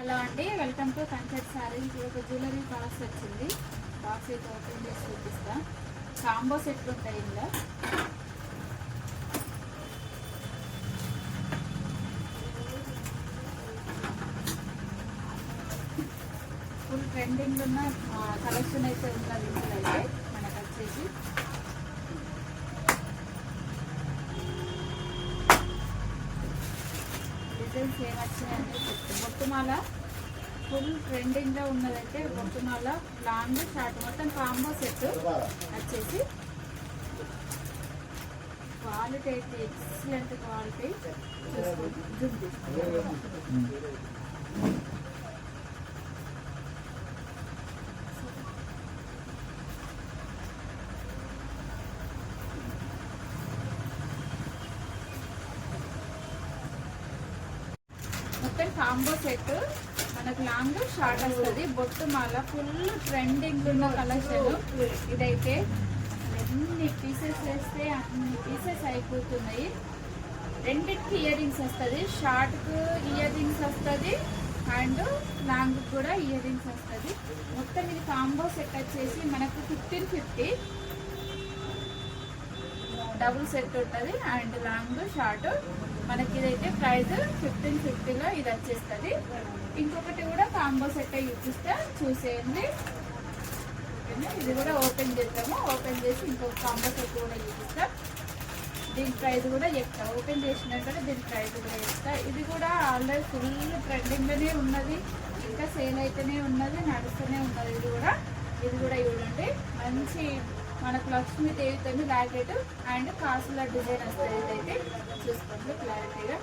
Hello అండి, welcome to కంచెట్ sorry. ఇప్పుడు ఒక జ్యువెలరీ బాక్స్ వచ్చింది. బాక్స్ అయితే ఓపెన్ చేసి చూపిస్తా. కాంబో సెట్లు ఉంటాయి ఇందులో. ఫుల్ ట్రెండింగ్ ఉన్న కలెక్షన్ అయితే ఉన్నది ఇందులో. అయితే మనకు వచ్చేసి డిజైన్స్ ఏమొచ్చినాయంటే బొట్టుమాల ఫుల్ ట్రెండింగ్ లో ఉన్నదైతే బొట్టుమాల లాంగ్ షార్ట్ మొత్తం కాంబో సెట్ వచ్చేసి క్వాలిటీ అయితే ఎక్సలెంట్ క్వాలిటీ. మొత్తం కాంబో సెట్ మనకు లాంగ్ షార్ట్ వస్తుంది. బొట్టుమాల ఫుల్ ట్రెండింగ్ ఉన్న కలెక్షన్ ఇదైతే. ఎన్ని పీసెస్ వేస్తే అన్ని పీసెస్ అయిపోతున్నాయి. రెండింటికి ఇయర్ రింగ్స్ వస్తుంది. షార్ట్కు ఇయర్ రింగ్స్ వస్తుంది అండ్ లాంగ్ కూడా ఇయర్ రింగ్స్ వస్తుంది. మొత్తం ఇది కాంబో సెట్ వచ్చేసి మనకు 1550 డబుల్ సెట్ ఉంటుంది అండ్ లాంగ్ షార్ట్. మనకి ఇదైతే ప్రైస్ 1550లో ఇది వచ్చేస్తుంది. ఇంకొకటి కూడా కాంబో సెట్ చూపిస్తే చూసేయండి. ఇది కూడా ఓపెన్ చేద్దాము. ఓపెన్ చేసి ఇంకొక కాంబో సెట్ కూడా చూపిస్తాం. దీని ప్రైస్ కూడా చెప్తా. ఓపెన్ చేసినాక దీని ప్రైస్ కూడా చెప్తా. ఇది కూడా ఆల్రెడీ ఫుల్ ట్రెండింగ్లోనే ఉన్నది. ఇంకా సేల్ అయితేనే ఉన్నది, నడుస్తూనే ఉన్నది. ఇది కూడా చూడండి. మంచి మనకు లక్ష్మీదేవితో లాకెట్ అండ్ కాసుల డిజైన్ వస్తుంది. ఇదైతే చూసుకోండి క్లారిటీగా.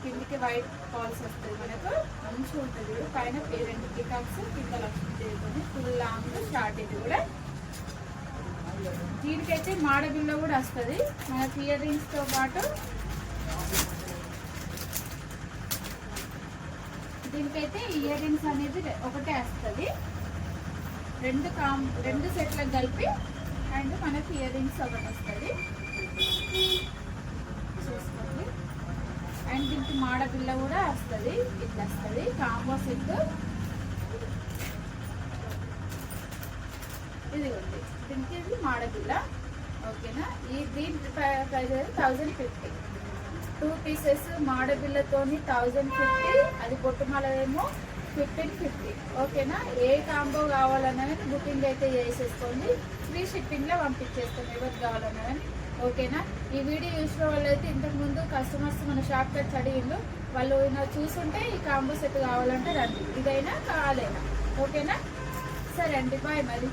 కిందికి వైట్ పాల్స్ వస్తుంది. మనకు మంచిగా ఉంటుంది. పైన పేరెంట్ పికాక్స్, కింద లక్ష్మీదేవితో ఫుల్ లాంగ్ షార్ట్. ఇది కూడా దీనికైతే మాడబిల్ల కూడా వస్తుంది. మనకి ఇయర్ రింగ్స్తో పాటు దీనికైతే ఇయర్ రింగ్స్ అనేది ఒకటే వస్తుంది. రెండు సెట్లకు కలిపి అండ్ మనకి ఇయర్ రింగ్స్ ఒకటి వస్తుంది. చూసుకోండి. అండ్ దీనికి మాడపిల్ల కూడా వస్తుంది. ఇట్లా వస్తుంది కాంబో సెట్. ఇది ఉంది. దీనికి ఇది మాడపిల్ల. ఓకేనా. దీని ప్రైస్ 1050. 2 పీసెస్ మాడపిల్లతోని 1050. అది పొట్టుమాల ఏమో 1550. ఓకేనా. ఏ కాంబో కావాలన్నా కానీ బుకింగ్ అయితే చేసేసుకోండి. ఫ్రీ షిప్పింగ్లో పంపించేస్తాం ఎవరికి కావాలన్నా కానీ. ఓకేనా. ఈ వీడియో చూసిన వాళ్ళు అయితే ఇంతకుముందు కస్టమర్స్ మన షాప్ వచ్చి అడిగిండు. వాళ్ళు చూసుంటే ఈ కాంబో సెట్ కావాలంటే రండి. ఇదైనా కావాలైనా. ఓకేనా. సరే అండి, బాయ్ మరి.